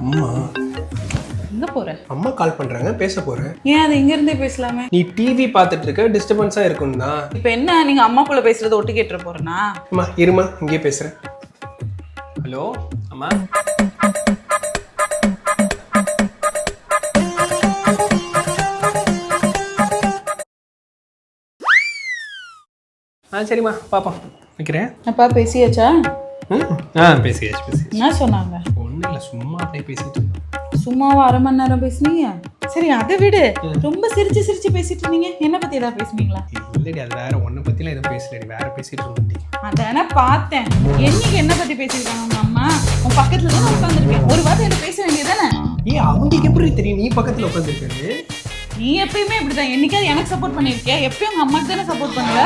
அம்மா எங்க போற? அம்மா கால் பண்றாங்க, பேச போறேன். ஏன் அது இங்க இருந்தே பேசலாமே? நீ டிவி பார்த்துட்டு இருக்க, டிஸ்டர்பன்ஸா இருக்கும் தான். இப்ப என்ன நீங்க அம்மாக்குள்ள பேசுறது ஒட்டு கேட்டுற போறேனா? அம்மா இருமா, இங்கே பேசுறேன். ஹலோ அம்மா. சரிம்மா பாப்போம், வைக்கிறேன். அப்பா பேசியாச்சா? பேசியாச்சு. என்ன சொன்னாங்க? ஒன்றும் இல்லை, சும்மா அப்படியே பேசிட்டு இருந்தோம். சும்மாவா அரை மணி நேரம் பேசுனீங்க? சரி அதை விடு, ரொம்ப சிரிச்சு பேசிட்டு இருந்தீங்க. என்ன பத்தி ஏதாவது பேசுனீங்களா? இல்லடி, அது வேற, உன்னை பத்திலாம் எதுவும் பேசலடி, வேற பேசிட்டு இருந்தோம். அதானே பார்த்தேன். என்னைக்கு என்ன பத்தி பேசிருக்காங்க உங்க அம்மா? உன் பக்கத்துல தான் உட்காந்துருக்கேன், ஒரு வார்த்தை என்ன பேச வேண்டியதானே? அவங்களுக்கு எப்படி தெரியும் நீ பக்கத்துல உட்காந்துருக்காரு? நீ எப்பயுமே இப்படிதான். என்னைக்காவது எனக்கு சப்போர்ட் பண்ணிருக்கியா? எப்பயும் உங்க அம்மாக்கு தானே சப்போர்ட் பண்ணுவ.